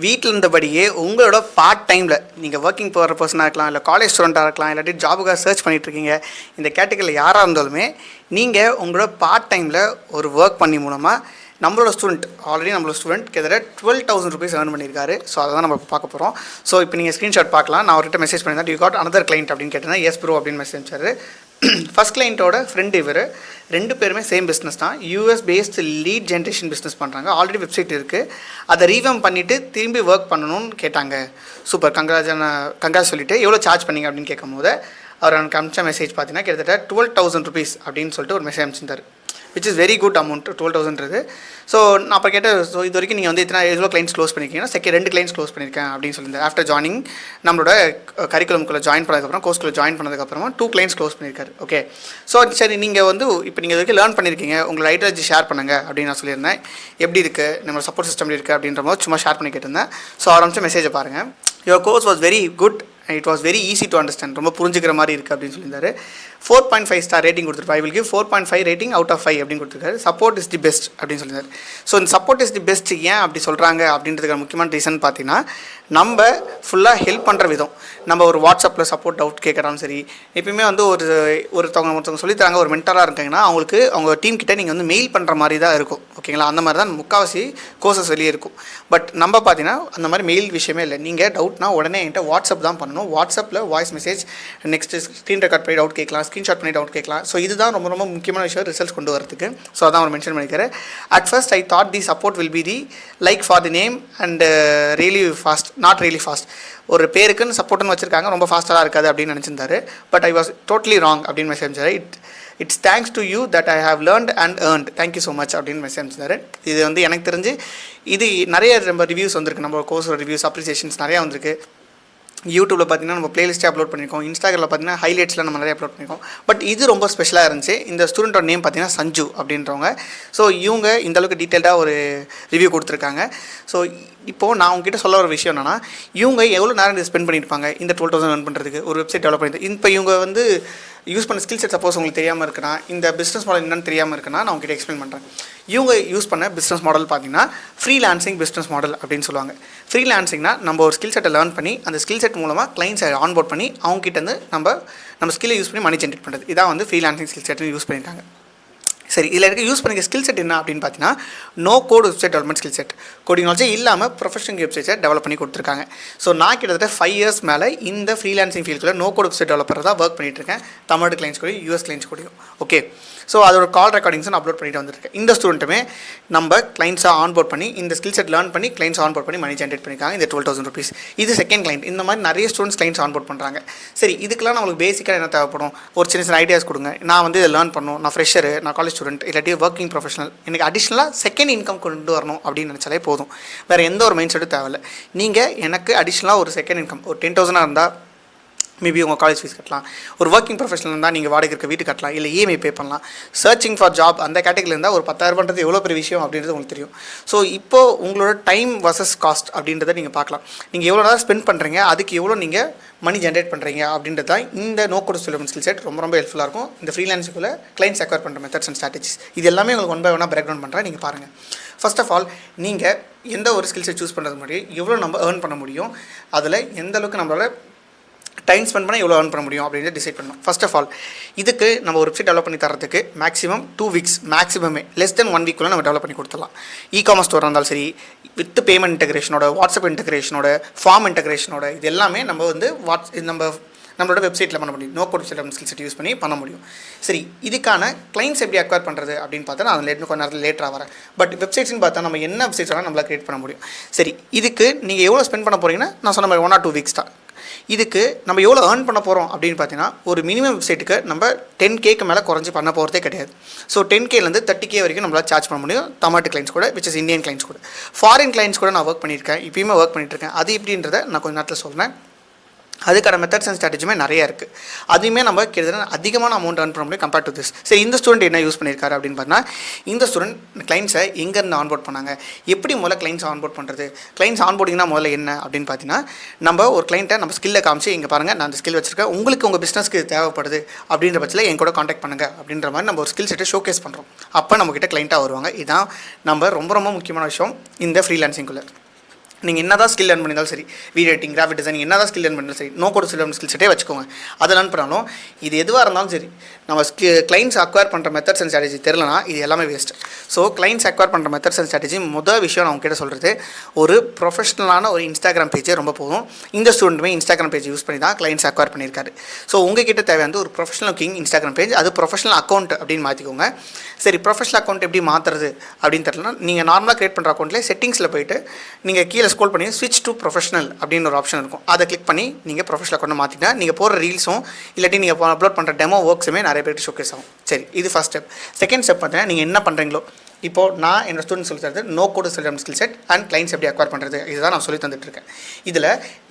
வீட்டில் இருந்தபடியே உங்களோட பார்ட் டைமில் நீங்கள் ஒர்க்கிங் போகிற பர்சனாக இருக்கலாம், இல்லை காலேஜ் ஸ்டூடெண்ட்டாக இருக்கலாம், இல்லாட்டி ஜாபுக்காக சர்ச் பண்ணிகிட்ருக்கீங்க. இந்த கேட்டகரியில் யாராக இருந்தாலுமே நீங்கள் உங்களோட பார்ட் டைமில் ஒரு ஒர்க் பண்ணி மூலமாக நம்மளோட ஸ்டூடெண்ட் கிட்டத்தட்ட 12,000 rupees earn பண்ணியிருக்காரு. ஸோ அதை தான் நம்ம பார்க்க போகிறோம். ஸோ இப்போ நீங்கள் ஸ்க்ரீன்ஷாட் பார்க்கலாம். நான் அவர்கிட்ட மெசேஜ் பண்ணியிருந்தேன், யூ காட் another client அப்படின்னு கேட்டேன்னா எஸ் ப்ரோ அப்படின்னு மெசேஜ் அனுப்பிச்சாரு. ஃபஸ்ட் கிளைண்ட்டோட ஃப்ரெண்ட் இவர். 2 பேருமே சேம் பிஸ்னஸ் தான். US based lead generation business பண்ணுறாங்க. ஆல்ரெடி வெப்சைட் இருக்குது. அதை ரீவம் பண்ணிவிட்டு திரும்பி ஒர்க் பண்ணணும்னு கேட்டாங்க. சூப்பர், கங்க்ராஜ் சொல்லிவிட்டு எவ்வளோ சார்ஜ் பண்ணிங்க அப்படின்னு கேட்கும் போது அவர் எனக்கு அனுப்பிச்ச மெசேஜ் பார்த்தீங்கன்னா கிட்டத்தட்ட 12,000 rupees அப்படின்னு சொல்லிட்டு ஒரு மெசேஜ் அனுப்பிச்சிருந்தார். Which is very good amount 12,000. So நான் அப்போ கேட்டேன், ஸோ இது வரைக்கும் நீங்கள் வந்து எவ்வளோ கிளைண்ட்ஸ் க்ளோஸ் பண்ணியிருக்கீங்கன்னா 2 clients க்ளோஸ் பண்ணியிருக்கேன் அப்படின்னு சொல்லியிருந்தேன். ஆஃப்டர் ஜாயினிங் நம்மளோட கரிக்குலம்குள்ளே ஜாயின் பண்ணதுக்கப்புறம், கோர்ஸ்குள்ளே ஜாயின் பண்ணதுக்கப்புறமா 2 clients க்ளோஸ் பண்ணியிருக்காரு. ஓகே, ஸோ சரி, நீங்கள் வந்து இப்போ நீங்கள் இது வரைக்கும் லேர்ன் பண்ணியிருக்கீங்க, உங்களோட ஐடியாலஜி ஷேர் பண்ணுங்கள் அப்படின்னு நான் சொல்லியிருந்தேன். எப்படி இருக்குது நம்ம சப்போர்ட் சிஸ்டம் இருக்குது அப்படின்ற போது சும்மா ஷேர் பண்ணி கேட்டிருந்தேன். ஸோ ஆரம்பிச்ச மெசேஜை பாருங்கள். Your course was very good, it was very easy to understand, ரொம்ப புரிஞ்சுக்கிற மாதிரி இருக்குது அப்படின்னு சொல்லியிருந்தாரு. 4.5 ஸ்டார் ரேட்டிங் கொடுத்துருப்பாரு. I will give 4.5 rating out of 5 அப்படின்னு கொடுத்துருக்காரு. சப்போர்ட் இஸ் தி பெஸ்ட் அப்படின்னு சொல்லியிருந்தாரு. ஸோ இந்த சப்போர்ட் இஸ் தி பெஸ்ட் ஏன் அப்படி சொல்கிறாங்க அப்படின்றதுக்கான முக்கியமான ரீசன் பார்த்தீங்கன்னா, நம்ம ஃபுல்லாக ஹெல்ப் பண்ணுற விதம். நம்ம ஒரு வாட்ஸ்அப்பில் சப்போர்ட் டவுட் கேட்குறாலும் சரி, எப்பயுமே வந்து ஒருத்தவங்க சொல்லித்தராங்க, ஒரு மென்டராக இருக்காங்கன்னா அவங்களுக்கு அவங்க டீம் கிட்டே நீங்கள் வந்து மெயில் பண்ணுற மாதிரி தான் இருக்கும். ஓகேங்களா, அந்த மாதிரி தான் முக்கால்வாசி கோர்சஸ் வெளியே இருக்கும். பட் நம்ம பார்த்தீங்கன்னா அந்த மாதிரி மெயில் விஷயமே இல்லை. நீங்கள் டவுட்னா உடனே என்கிட்ட வாட்ஸ்அப் தான் பண்ணணும். வாட்ஸ்அப்பில் voice message, next screen record பண்ணி டவுட் கேட்கலாம், ஸ்க்ரீன்ஷாட் பண்ணி டவுட் கேட்கலாம். ஸோ இதுதான் ரொம்ப ரொம்ப முக்கியமான விஷயம் ரிசல்ட்ஸ் கொண்டு வரதுக்கு. ஸோ அதான் அவர் மென்ஷன் பண்ணிக்கிறேன். At first I thought the support will be the like for the name and really fast, not really fast. ஒரு பேருக்குன்னு சப்போர்ட்னு வச்சுருக்காங்க, ரொம்ப ஃபாஸ்ட்டாக இருக்காது அப்படின்னு நினச்சிருந்தாரு. But I was totally wrong அப்படின்னு மெசேஜ் அனுப்பிச்சாரு. It's thanks to you that I have learnt and earned, thank you so much அப்படின்னு மெசேஜ் அனுப்பிச்சாரு. இது வந்து எனக்கு தெரிஞ்சு இது நிறைய நம்ம ரிவ்யூஸ் வந்திருக்கு, நம்ம கோர்ஸோட ரிவ்யூஸ் அப்ரிசியேஷன்ஸ் நிறையா வந்திருக்கு. யூடியூப்பில் பார்த்தீங்கன்னா நம்ம பிளேலிஸ்ட்டே அப்லோட் பண்ணியிருக்கோம். இன்ஸ்டாகிராமில் பார்த்தீங்கன்னா ஹைலைட்ஸில் நம்ம நிறைய அப்லோட் பண்ணியிருக்கோம். பட் இது ரொம்ப ஸ்பெஷலாக இருந்துச்சு. இந்த ஸ்டூடெண்ட்டோட நேம் பார்த்தீங்கன்னா சஞ்சு அப்படின்றவங்க. ஸோ இவங்க இந்தளவுக்கு டீட்டெயில்டாக ஒரு ரிவ்யூ கொடுத்துருக்காங்க. ஸோ இப்போது நான் உங்ககிட்ட சொல்ல ஒரு விஷயம் என்னென்னா, இவங்க எவ்வளோ நேரம் ஸ்பெண்ட் பண்ணியிருப்பாங்க இந்த 12,000 earn பண்ணுறதுக்கு, ஒரு வெப்சைட் டெவலப் பண்ணிட்டு. இப்போ இவங்க வந்து யூஸ் பண்ண ஸ்கில் செட் சப்போஸ் உங்களுக்கு தெரியாமல் இருக்குன்னா, இந்த பிஸ்னஸ் மாடல் என்னென்னு தெரியாமல் இருக்குன்னா நான் உங்ககிட்ட எக்ஸ்பிளைன் பண்ணுறேன். இவங்க யூஸ் பண்ண பிஸ்னஸ் மாடல் பார்த்தீங்கன்னா ஃப்ரீலான்சிங் பிஸ்னஸ் மாடல் அப்படின்னு சொல்லுவாங்க. ஃப்ரீலான்சிங்னா நம்ம ஒரு ஸ்கில் செட்டை லேர்ன் பண்ணி அந்த ஸ்கில் செட் மூலமாக கிளைண்ட்ஸை ஆன்போர்ட் பண்ணி அவங்ககிட்ட நம்ம ஸ்கில்லை யூஸ் பண்ணி மணி ஜென்ரேட் பண்ணுறது. இதான் வந்து ஃப்ரீலான்சிங் ஸ்கில் செட்னு யூஸ் பண்ணியிருக்காங்க. சரி, இதில் இருக்க யூஸ் பண்ணிக்க ஸ்கில் செட் என்ன அப்படின்னு பார்த்தீங்கன்னா, no code website development skill set. Coding நாலேஜே இல்லாமல் ப்ரொஃபஷனல் வெப்சைட்ஸை டெவலப் பண்ணி கொடுத்துருக்காங்க. ஸோ நான் கிட்டத்தட்ட 5 years மேலே இந்த ஃப்ரீலான்சிங் ஃபீல்டில் நோ கோட் வெப்சைட் டெவலப்பர் தான் ஒர்க் பண்ணிகிட்ருக்கேன். தமிழ்நாடு கிளைண்ட்ஸ் கூடயும் யூஎஸ் கிளைண்ட்ஸ் கூடயும். ஓகே, ஸோ அதோட கால் ரெக்கார்டிங்ஸும் நான் அப்லோட் பண்ணிட்டு வந்துருக்கேன். இந்த ஸ்டூடெண்ட்டுமே நம்ம கிளைண்ட்ஸாக ஆன்போர்ட் பண்ணி இந்த ஸ்கில் செட் லேர்ன் பண்ணி கிளைண்ட்ஸ் ஆன்போர்ட் பண்ணி மணி ஜென்ரேட் பண்ணியிருக்காங்க. இந்த 12,000 rupees. இது செகண்ட் கிளைண்ட். இந்த மாதிரி நிறைய ஸ்டூடெண்ட்ஸ் கிளைண்ட்ஸ் ஆன்போர்ட் பண்ணுறாங்க. சரி, இதுக்கெல்லாம் நம்மளுக்கு பேசிக்காக என்ன தேவைப்படும்? ஒரு சின்ன ஐடியாஸ் கொடுங்க. நான் வந்து இதை லேர்ன் பண்ணணும், நான் ஃப்ரெஷரு, நான் காலேஜ் ஸ்டூடெண்ட், இல்லாட்டி ஒர்க்கிங் ப்ரொஃபஷனல், எனக்கு அடிஷ்னலாக செகண்ட் இன்கம் கொண்டு வரணும் அப்படின்னு நினச்சாலே போதும். வேறு எந்த ஒரு மைண்ட் செட்டும் தேவையில்லை. நீங்கள் எனக்கு அடிஷ்னலாக ஒரு செகண்ட் இன்கம் ஒரு 10,000 இருந்தால் மேபி உங்கள் காலேஜ் ஃபீஸ் கட்டலாம். ஒரு ஒர்க்கிங் ப்ரொஃபஷனல் இருந்தால் நீங்கள் வாடகை இருக்க வீட்டு கட்டலாம், இல்லை இஎம்ஐ பே பண்ணலாம். சர்ச்சிங் ஃபார் ஜாப் அந்த கேட்டகரியில் இருந்தால் ஒரு 10,000 எவ்வளோ பெரிய விஷயம் அப்படின்றது உங்களுக்கு தெரியும். ஸோ இப்போது உங்களோட டைம் வர்சஸ் காஸ்ட் அப்படின்றத நீங்கள் பார்க்கலாம். நீங்கள் எவ்வளோ நேரம் ஸ்பெண்ட் பண்ணுறீங்க, அதுக்கு எவ்வளோ நீங்கள் மணி ஜென்ரேட் பண்ணுறீங்க அப்படின்றது தான் இந்த no code development skill set ரொம்ப ஹெல்ப்ஃபுல்லாக இருக்கும். இந்த ஃப்ரீலான்ஸுக்குள்ளே கிளைண்ட்ஸ் அக்வயர் பண்ணுற மெத்தட்ஸ் அண்ட் ஸ்ட்ராட்டஜிஸ் இது எல்லாமே உங்களுக்கு ஒன் பை ஒன்னாக பிரேக் டவுன் பண்ணுறேன். நீங்கள் பாருங்கள். ஃபர்ஸ்ட் ஆஃப் ஆல், நீங்கள் எந்த ஒரு ஸ்கில் செட் சூஸ் பண்ணுறது முன்னாடி எவ்வளோ நம்ம ஏர்ன் பண்ண முடியும், அதில் எந்த அளவுக்கு நம்மளோட டைம் ஸ்பெண்ட் பண்ணால் எவ்வளோ earn பண்ண முடியும் அப்படின்னு டிசைட் பண்ணணும். ஃபர்ஸ்ட் ஆஃப் ஆல், இதுக்கு நம்ம ஒரு வெப்சைட் டெவலப் பண்ணி தரதுக்கு மேக்ஸிமம் 2 weeks, மேக்ஸிமமே லெஸ் தென் 1 week நம்ம டெவலப் பண்ணி கொடுத்துடலாம். இகாமர்ஸ் ஸ்டோர் இருந்தாலும் சரி, வித் பேமெண்ட் இன்டெகிரேஷனோட, வாட்ஸ்அப் இன்டெகிரேஷனோட, ஃபார்ம் இன்டெகிரேஷனோட, இது எல்லாமே நம்ம வந்து நம்மளோட வெப்சைட்டில் பண்ண முடியும். No code website skill set use பண்ணி பண்ண முடியும். சரி, இதுக்கான கிளைண்ட்ஸ் எப்படி அக்வயர் பண்ணுறது அப்படின்னு பார்த்தா நான் கொஞ்சம் நேரத்தில் லேட்டராக வரேன். பட் வெப்சைட்ஸ்னு பார்த்தா நம்ம என்ன வெப்சைட்ஸ் வேணால் நம்மளால் கிரியேட் பண்ண முடியும். சரி, இதுக்கு நீங்கள் எவ்வளோ ஸ்பெண்ட் பண்ண போகிறீங்கன்னா நான் சொன்ன மாதிரி 1 or 2 weeks தான். இதுக்கு நம்ம எவ்வளோ ஏர்ன் பண்ண போகிறோம் அப்படின்னு பார்த்தீங்கன்னா, ஒரு மினிமம் வெப்சைட்டுக்கு நம்ம 10K மேலே குறைஞ்சி பண்ண போகிறதே கிடையாது. ஸோ 10Kலேருந்து 30K வரைக்கும் நம்மளால் சார்ஜ் பண்ண முடியும் தமிழ்நாட்டு கிளைண்ட்ஸ் கூட, விச் இஸ் இந்தியன் கிளைண்ட்ஸ் கூட. ஃபாரின் கிளைண்ட்ஸ் கூட நான் ஒர்க் பண்ணியிருக்கேன், இப்பயுமே ஒர்க் பண்ணிட்டுருக்கேன். அது எப்படின்றத நான் கொஞ்சம் நேரத்தில் சொல்கிறேன். அதுக்கான மெத்தட்ஸ் அண்ட் ஸ்ட்ராட்டஜியுமே நிறையா இருக்குது. அதையுமே நம்ம கிட்டத்தட்ட அதிகமான அமௌண்ட் earn பண்ண முடியும் கம்பேர்ட் டு திஸ். சரி, இந்த ஸ்டூடெண்ட் என்ன யூஸ் பண்ணியிருக்காரு அப்படின்னு பார்த்தீங்கன்னா, இந்த ஸ்டூடெண்ட் கிளைண்ட்ஸை எங்கேருந்து ஆன்போர்ட் பண்ணாங்க, எப்படி முதல்ல கிளைண்ட்ஸ் ஆன்போர்ட் பண்ணுறது, கிளைண்ட்ஸ் ஆன்போர்டிங்னா முதல்ல என்ன அப்படின்னு பார்த்தீங்கன்னா, நம்ம ஒரு கிளைண்ட்டை நம்ம ஸ்கில்லை காமிச்சு, இங்கே பாருங்கள் நான் அந்த ஸ்கில் வச்சுருக்கேன், உங்களுக்கு உங்கள் பிஸ்னஸ்க்கு தேவைப்படுது அப்படின்ற பட்சத்தில் என் கூட காண்டாக்ட் பண்ணுங்கள் அப்படின்ற மாதிரி நம்ம ஒரு ஸ்கில் செட்டை ஷோகேஸ் பண்ணுறோம். அப்போ நம்மக்கிட்ட கிளைண்ட்டாக வருவாங்க. இதுதான் நம்ம ரொம்ப முக்கியமான விஷயம் இந்த ஃப்ரீலான்சிங்குள்ளே. நீங்கள் என்ன தான் ஸ்கில் லேர்ன் பண்ணியிருந்தாலும் சரி, வீடியோ எடிட்டிங், கிராஃபிக் டிசைனிங் என்ன தான் ஸ்கில் லேர்ன் பண்ணாலும் சரி, நோ கோட் ஸ்கில் செட்டே வச்சுக்கோங்க. அதை லேர்ன் பண்ணாலும் இது எதுவாக இருந்தாலும் சரி, நம்ம கிளைண்ட்ஸ் அக்வயர் பண்ணுற மெத்தட்ஸ் அண்ட் ஸ்ட்ராட்டஜி தெரிலனா இது எல்லாமே வேஸ்ட். ஸோ கிளைண்ட்ஸ் அக்வயர் பண்ணுற மெத்தட்ஸ் அண்ட் ஸ்ட்ராட்டஜி முதல் விஷயம் நான் உங்ககிட்ட சொல்கிறது, ஒரு ப்ரொஃபஷனலான ஒரு இன்ஸ்டாகிராம் பேஜே ரொம்ப போதும். இந்த ஸ்டூடெண்ட்டுமே இன்ஸ்டாகிராம் பேஜ் யூஸ் பண்ணி தான் கிளைண்ட்ஸ் அக்வயர் பண்ணியிருக்காரு. ஸோ உங்ககிட்ட தேவையான ஒரு ப்ரொஃபஷனல் லுக்கிங் இன்ஸ்டாகிராம் பேஜ், அது ப்ரொஃபஷனல் அக்கௌண்ட் அப்படின்னு மாற்றிக்கோங்க. சரி, ப்ரொஃபஷனல் அக்கௌண்ட் எப்படி மாற்றுறது அப்படின்னு தெரியலனா, நீங்கள் நார்மலாக கிரியேட் பண்ணுற அக்கௌண்ட்லேயே செட்டிங்ஸில் போய்ட்டு நீங்கள் கீழே ஸ்க்ரோல் பண்ணி ஸ்விட்ச் டு ப்ரொஃபஷனல் அப்படின்னு ஒரு ஆப்ஷன் இருக்கும். அதை கிளிக் பண்ணி நீங்கள் ப்ரொஃபஷனல் அக்கௌண்ட் மாற்றிட்டா நீங்கள் போகிற ரீல்ஸும் இல்லாட்டி நீங்கள் அப்லோட் பண்ணுற டெமோ ஒர்க்ஸுமே நிறைய பேருக்கு ஷோகேஸ் ஆகும். சரி, இது ஃபஸ்ட் ஸ்டெப். செகண்ட் ஸ்டெப் பார்த்தீங்கன்னா, நீங்கள் என்ன பண்ணுறீங்களோ, இப்போது நான் என்னோட ஸ்டூடெண்ட்ஸ் சொல்லி தரது no code skill set and clients எப்படி அக்வயர் பண்ணுறது, இதுதான் நான் சொல்லி தந்துட்டுருக்கேன். இதில்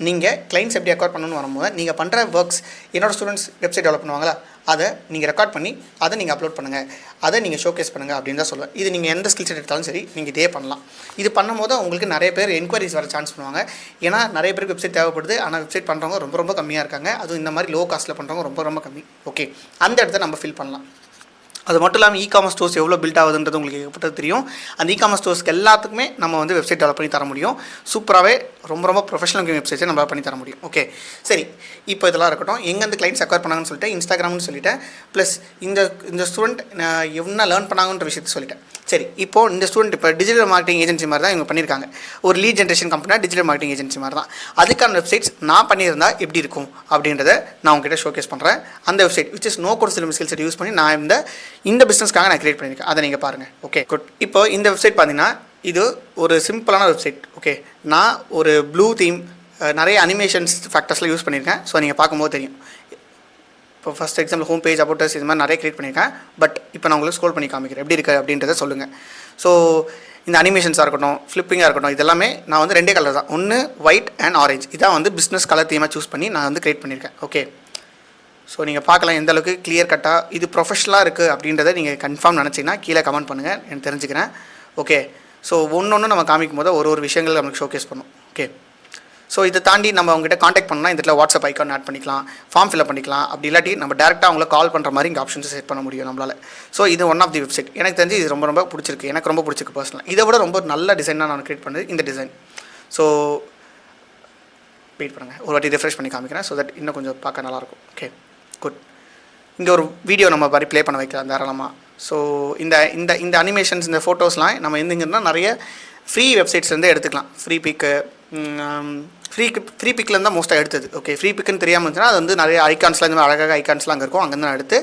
நீங்கள் கிளைண்ட்ஸ் எப்படி அக்வயர் பண்ணணும்னு வரும்போது நீங்கள் பண்ணுற ஒர்க்ஸ், என்னோட ஸ்டூடெண்ட்ஸ் வெப்சைட் டெவலப் பண்ணுவாங்களா, அதை நீங்கள் ரெக்கார்ட் பண்ணி அதை நீங்கள் அப்லோட் பண்ணுங்கள், அதை நீங்கள் ஷோகேஸ் பண்ணுங்கள் அப்படின்னு தான் சொல்லுவேன். இது நீங்கள் எந்த ஸ்கில் செட் எடுத்தாலும் சரி, நீங்கள் இதே பண்ணலாம். இது பண்ணும்போது உங்களுக்கு நிறைய பேர் என்கொயரிஸ் வர சான்ஸ் பண்ணுவாங்க. ஏன்னா நிறைய பேருக்கு வெப்சைட் தேவைப்படுது, ஆனால் வெப்சைட் பண்ணுறவங்க ரொம்ப ரொம்ப கம்மியாக இருக்காங்க. அதுவும் இந்த மாதிரி லோ காஸ்ட்டில் பண்ணுறவங்க ரொம்ப ரொம்ப கம்மி. ஓகே, அந்த இடத்த நம்ம ஃபில் பண்ணலாம். அது மட்டும் இல்லாமல் இ-காமர்ஸ் ஸ்டோர்ஸ் எவ்வளோ பில்ட் ஆகுதுன்றது உங்களுக்கு ஏற்பட்டது தெரியும். அந்த இ-காமர்ஸ் ஸ்டோர்ஸ்க்கு எல்லாத்துக்குமே நம்ம வந்து வெப்சைட் டெவலப் பண்ணி தர முடியும். சூப்பராகவே ரொம்ப ரொம்ப ப்ரொஃபஷனல் வெப்சைட்ஸை நம்ம பண்ணி தர முடியும். ஓகே, சரி, இப்போ இதெல்லாம் இருக்கட்டும். எங்கேருந்து கிளைண்ட்ஸ் அக்வயர் பண்ணாங்கன்னு சொல்லிட்டு இன்ஸ்டாகிராம்னு சொல்லிட்டேன். ப்ளஸ் இந்த ஸ்டூடெண்ட் என்ன லேர்ன் பண்ணாங்கன்ற விஷயத்தை சொல்லிட்டேன். சரி, இப்போது இந்த ஸ்டூடெண்ட் இப்போ டிஜிட்டல் மார்க்கெட்டிங் ஏஜென்சி மாதிரி தான் இவங்க பண்ணியிருக்காங்க. ஒரு லீட் ஜென்ரேஷன் கம்பெனியாக டிஜிட்டல் மார்க்கெட்டிங் ஏஜென்சி மாதிரி தான். அதுக்கான வெப்சைட்ஸ் நான் பண்ணியிருந்தால் எப்படி இருக்கும் அப்படின்றத நான் உங்ககிட்ட ஷோகேஸ் பண்ணுறேன். அந்த website which is no code skill set use பண்ணி நான் இந்த பிஸ்னஸ்க்காக நான் கிரியேட் பண்ணியிருக்கேன். அதை நீங்கள் பாருங்கள். Okay, good. இப்போ இந்த வெப்சைட் பார்த்தீங்கன்னா இது ஒரு சிம்பிளான வெப்சைட். ஓகே, நான் ஒரு ப்ளூ தீம், நிறைய அனிமேஷன்ஸ் ஃபேக்டர்ஸ்லாம் யூஸ் பண்ணியிருக்கேன். ஸோ நீங்கள் பார்க்கும்போது தெரியும். இப்போ ஃபஸ்ட் எக்ஸாம்பிள் ஹோம் பேஜ், அபவுட்டர்ஸ், இது மாதிரி நிறைய கிரியேட் பண்ணியிருக்கேன். பட் இப்போ நான் உங்களுக்கு ஸ்க்ரோல் பண்ணி காமிக்கிறேன் எப்படி இருக்குது அப்படின்றத சொல்லுங்கள். ஸோ இந்த அனிமேஷன்ஸாக இருக்கட்டும், ஃப்ளிப்பிங்காக இருக்கட்டும், இதெல்லாமே நான் வந்து ரெண்டே கலர் தான், ஒன்று ஒயிட் அண்ட் ஆரஞ்சு. இதான் வந்து பிஸ்னஸ் கலர் தீமாக சூஸ் பண்ணி நான் வந்து கிரியேட் பண்ணியிருக்கேன். ஓகே, ஸோ நீங்கள் பார்க்கலாம் எந்த அளவுக்கு கிளியர் கட்டாக இது ப்ரொஃபஷனலாக இருக்குது அப்படின்றத நீங்கள் கன்ஃபார்ம் நினச்சிங்கன்னா கீழே கமெண்ட் பண்ணுங்கள், எனக்கு தெரிஞ்சுக்கிறேன். ஓகே, ஸோ ஒன்று நம்ம காமிக்கும் போது ஒரு விஷயங்கள் நமக்கு ஷோகேஸ் பண்ணும். ஓகே, ஸோ இதை தாண்டி நம்ம அவங்ககிட்ட காண்டாக்ட் பண்ணலாம். இந்த இடத்துல வாட்ஸ்அப் ஐக்கான் ஆட் பண்ணிக்கலாம், ஃபார்ம் ஃபில்அப் பண்ணிக்கலாம். அப்படி இல்லாட்டி நம்ம டேரெக்டாக அவங்கள கால் பண்ணுற மாதிரி இங்கே ஆப்ஷன்ஸ் செட் பண்ண முடியும் நம்மளால். ஸோ இது ஒன் ஆஃப் தி வெப்சைட். எனக்கு தெரிஞ்சு இது ரொம்ப ரொம்ப பிடிச்சிருக்கு, எனக்கு ரொம்ப பிடிச்சிருக்கு பர்சனலாக. இதை விட ரொம்ப நல்ல டிசைனாக நான் கிரியேட் பண்ணது இந்த டிசைன். ஸோ வெயிட் பண்ணுங்கள், ஒரு வாட்டி ரிஃப்ரெஷ் பண்ணி காமிக்கிறேன். ஸோ தட் இன்னும் கொஞ்சம் பார்க்க நல்லாயிருக்கும். Okay, good. இங்கே ஒரு வீடியோ நம்ம மாதிரி ப்ளே பண்ண வைக்கலாம் தாராளமாக. ஸோ இந்த இந்த இந்த அனிமேஷன்ஸ், இந்த ஃபோட்டோஸ்லாம் நம்ம எங்கேருந்தா நிறைய ஃப்ரீ வெப்சைட்ஸ்லேருந்து எடுத்துக்கலாம். ஃப்ரீ பிக்லேருந்து தான் மோஸ்ட்டாக எடுத்தது. ஓகே, ஃப்ரீ பிக்குன்னு தெரியாமல் இருந்துச்சுன்னா அது வந்து நிறைய ஐகான்ஸ்லாம், இந்த மாதிரி அழகாக ஐகான்ஸ்லாம் அங்கே இருக்கும். அங்கேருந்து எடுத்து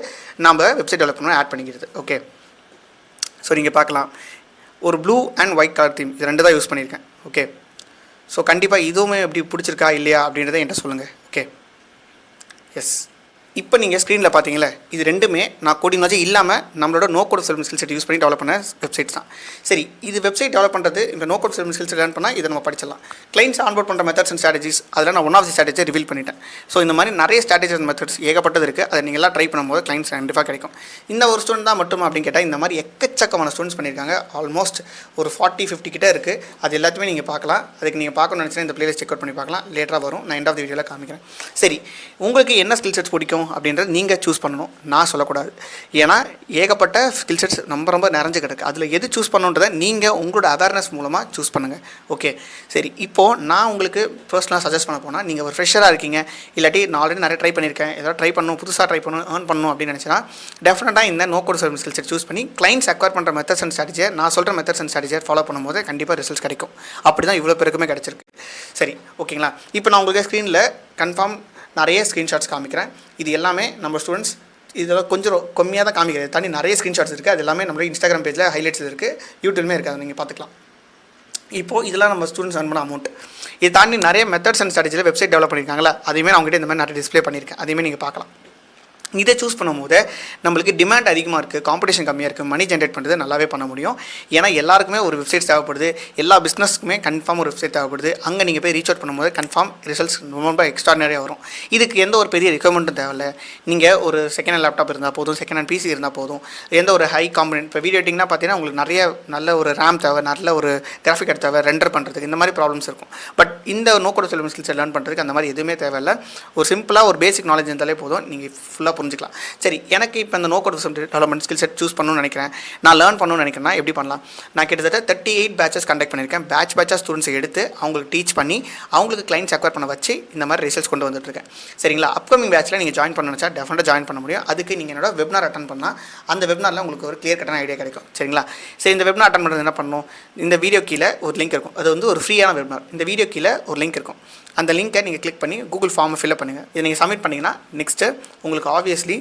நம்ம வெப்சைட் டெவலப் பண்ணி ஆட் பண்ணிக்கிறது. ஓகே, ஸோ நீங்கள் பார்க்கலாம் ஒரு blue and white colour theme, இது ரெண்டு தான் யூஸ் பண்ணியிருக்கேன். ஓகே, ஸோ கண்டிப்பாக இதுவுமே எப்படி பிடிச்சிருக்கா இல்லையா அப்படின்றத என்கிட்ட சொல்லுங்கள். Okay, yes. இப்போ நீங்கள் ஸ்க்ரீனில் பார்த்தீங்களே, இது ரெண்டுமே நான் கோடிங் நாலேஜ் இல்லாமல் நம்மளோட no code skill set use பண்ணி டெவலப் பண்ண வெப்சைட்ஸ் தான். சரி, இது வெப்சைட் டெவலப் பண்ணுறது இந்த no code skill set learn பண்ணால் இதை நம்ம படிச்சிடலாம். கிளைண்ட்ஸ் ஆன்போர்ட் பண்ணுற மெத்தட்ஸ் அண்ட் ஸ்ட்ராட்டஜிஸ், அதில் நான் one of the strategy reveal பண்ணிட்டேன். ஸோ இந்த மாதிரி நிறைய ஸ்ட்ராட்டஜிஸ் அண்ட் மெத்தட்ஸ் ஏகப்பட்டது இருக்குது. அதை நீங்கள் எல்லாம் ட்ரை பண்ணும்போது கிளைண்ட்ஸ் கண்டிப்பாக கிடைக்கும். இந்த ஒரு ஸ்டூடெண்ட் தான் மட்டும் அப்படின்னு கேட்டால் இந்த மாதிரி எக்கச்சக்கமான ஸ்டூடெண்ட்ஸ் பண்ணியிருக்காங்க. ஆல்மோஸ்ட் ஒரு 40-50 கிட்டே இருக்குது. அது எல்லாத்தையுமே நீங்கள் பார்க்கலாம். அதுக்கு நீங்கள் பார்க்கணும்னு நினச்சினா இந்த பிளேலிஸ்ட் செக் அவுட் பண்ணி பார்க்கலாம். லேட்டராக வரும், நான் எண்ட் ஆஃப் தி வீடியோவில் காமிக்கிறேன். சரி, உங்களுக்கு என்ன ஸ்கில் செட்ஸ் பிடிக்கும் அப்படின்றது நீங்கள் சூஸ் பண்ணணும், நான் சொல்லக்கூடாது. ஏன்னா ஏகப்பட்ட ஸ்கில் செட்ஸ் ரொம்ப நிறைஞ்சு கிடக்கு. அதில் எது சூஸ் பண்ணணுன்றதை நீங்கள் உங்களோட அவேர்னஸ் மூலமாக சூஸ் பண்ணுங்கள். ஓகே, சரி, இப்போது நான் உங்களுக்கு பர்சனலாக சஜஸ்ட் பண்ண போனால், நீங்கள் ஒரு ஃப்ரெஷராக இருக்கீங்க, இல்லாட்டி நான் ஆல்ரெடி நிறைய ட்ரை பண்ணியிருக்கேன், ஏதாவது ட்ரை பண்ணணும், புதுசாக ட்ரை பண்ணணும், ஏர்ன் பண்ணணும் அப்படின்னு நினச்சினா டெஃபினட்டாக இந்த no code skill set choose பண்ணி கிளைண்ட்ஸ் அக்வயர் பண்ணுற மெத்தட்ஸ் அண்ட் ஸ்ட்ராட்டஜியை, நான் சொல்கிற மெத்தட்ஸ் அண்ட் ஸ்ட்ராட்டஜியை ஃபாலோ பண்ணும்போது கண்டிப்பாக ரிசல்ட்ஸ் கிடைக்கும். அப்படி தான் இவ்வளோ பேருக்குமே கிடச்சிருக்கு. சரி, ஓகேங்களா. இப்போ நான் உங்களுக்கு ஸ்க்ரீனில் கன்ஃபார்ம் நிறைய ஸ்க்ரீன்ஷாட்ஸ் காமிக்கிறேன். இது எல்லாமே நம்ம ஸ்டூடெண்ட்ஸ் இதெல்லாம் கொஞ்சம் கம்மியாக தான் காமிக்கிறது, தாண்டி நிறைய ஸ்க்ரீன்ஷாட்ஸ் இருக்குது. அது எல்லாமே நம்மளுடைய இன்ஸ்டாகிராம் பேஜில் ஹைலைட்ஸ் இருக்குது, யூடியூப்லேயுமே இருக்குது, அதை நீங்கள் பார்த்துக்கலாம். இப்போது இதெல்லாம் நம்ம ஸ்டூடெண்ட்ஸ் earn பண்ண அமௌண்ட். இது தாண்டி நிறைய மெத்தட்ஸ் அண்ட் ஸ்ட்ராட்டஜியில் வெப்சைட் டெவலப் பண்ணியிருக்காங்களா, அதையுமே நான் உங்கள்கிட்ட இந்த மாதிரி நிறைய டிஸ்ப்ளே பண்ணியிருக்கேன், அதையுமே நீங்கள் பார்க்கலாம். இதை சூஸ் பண்ணும்போது நம்மளுக்கு டிமாண்ட் அதிகமாக இருக்குது, காம்படிஷன் கம்மியாக இருக்குது, மணி ஜென்ரேட் பண்ணுறது நல்லாவே பண்ண முடியும். ஏன்னா எல்லாருக்குமே ஒரு வெப்சைட் தேவைப்படுது, எல்லா பிஸ்னஸ்க்குமே கன்ஃபார்ம் ஒரு வெப்சைட் தேவைப்படுது. அங்கே நீங்கள் போய் ரீச் அவுட் பண்ணும்போது கன்ஃபார்ம் ரிசல்ட்ஸ் ரொம்ப எக்ஸ்ட்ராடினரியாக வரும். இதுக்கு எந்த ஒரு பெரிய ரெக்குவயர்மெண்ட்டும் தேவையில்லை. நீங்கள் ஒரு செகண்ட் ஹேண்ட் லேப்டாப் இருந்தால் போதும், செகண்ட் ஹேண்ட் பிசி இருந்தால் போதும், எந்த ஒரு ஹை காம்பனன்ட். இப்போ வீடியோ எடிட்டிங்னா பார்த்தீங்கன்னா உங்களுக்கு நல்ல ஒரு ரேம் தேவை, நல்ல ஒரு கிராஃபிக் கார்டு தேவை, ரெண்டர் பண்ணுறதுக்கு, இந்த மாதிரி ப்ராப்ளம்ஸ் இருக்கும். பட் இந்த no code skill set learn பண்ணுறதுக்கு அந்த மாதிரி எதுவுமே தேவையில்லை. ஒரு சிம்பிளாக ஒரு பேசிக் நாலேஜ் இருந்தாலே போதும், நீங்கள் ஃபுல்லாக புரிஞ்சுக்கலாம். சரி, எனக்கு இப்போ இந்த no code development skill set choose பண்ணணும்னு நினைக்கிறேன், நான் லேர்ன் பண்ணணும்னு நினைக்கிறேன்னா எப்படி பண்ணலாம்? நான் கிட்டத்தட்ட 38 பேட்சஸ் கண்டக்ட் பண்ணியிருக்கேன். பேட்சாக ஸ்டூடெண்ட்ஸை எடுத்து அவங்களுக்கு டீச் பண்ணி அவங்களுக்கு கிளைண்ட்ஸ் அக்வயர் பண்ண வச்சு இந்த மாதிரி ரிசல்ட்ஸ் கொண்டு வந்துட்டுருக்கேன். சரிங்களா? அப்கமிங் பேட்சில் நீங்கள் ஜாயின் பண்ண நினச்சா டெஃபினட்டாக ஜாயின் பண்ண முடியும். அதுக்கு நீங்கள் என்னோட வெபினார் அட்டன் பண்ணால் அந்த வெபினாரில் உங்களுக்கு ஒரு கிளியர் கட்டான ஐடியா கிடைக்கும். சரிங்களா? சரி, இந்த வெபினார் அட்டன் பண்ணுறது என்ன பண்ணணும்? இந்த வீடியோ கீழே ஒரு லிங்க் இருக்கும். அது வந்து ஒரு ஃப்ரீயான வெபினார். இந்த வீடியோ கீழே ஒரு லிங்க் இருக்கும். அந்த லிங்கை நீங்கள் கிளிக் பண்ணி கூகுள் ஃபார்மை ஃபில்அப் பண்ணுங்கள். இதை நீங்கள் சப்மிட் பண்ணிங்கன்னா நெக்ஸ்ட்டு உங்களுக்கு ஆப்வியஸ்லி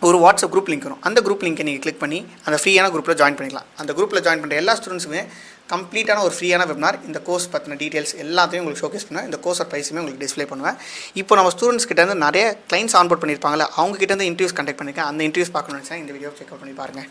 ஒரு வாட்ஸ்அப் குரூப் லிங்க் வரும். அந்த குரூப் லிங்கை நீங்கள் கிளிக் பண்ணி அந்த ஃப்ரீயான குரூப்பில் ஜாயின் பண்ணிக்கலாம். அந்த குரூப்பில் ஜாயின் பண்ணுற எல்லா ஸ்டூடெண்ட்ஸுமே கம்ப்ளீட்டான ஒரு ஃப்ரீயான வெபினார், இந்த கோர்ஸ் பற்றின டீட்டெயில்ஸ் எல்லாத்தையும் உங்களுக்கு ஷோகேஸ் பண்ணுவேன். இந்த கோர்ஸோட ப்ரைஸுமே உங்களுக்கு டிஸ்ப்ளே பண்ணுவேன். இப்போ நம்ம ஸ்டூடெண்ட்ஸ் கிட்டேருந்து நிறைய கிளைண்ட்ஸ் ஆன்போர்ட் பண்ணியிருப்பாங்களே, அவங்க கிட்டேருந்து இன்டர்வியூஸ் கண்டக்ட் பண்ணியிருக்கேன். அந்த இன்டர்வியூஸ் பார்க்கணும்னு நினச்சா இந்த வீடியோ செக் அவுட் பண்ணி பாருங்கள்.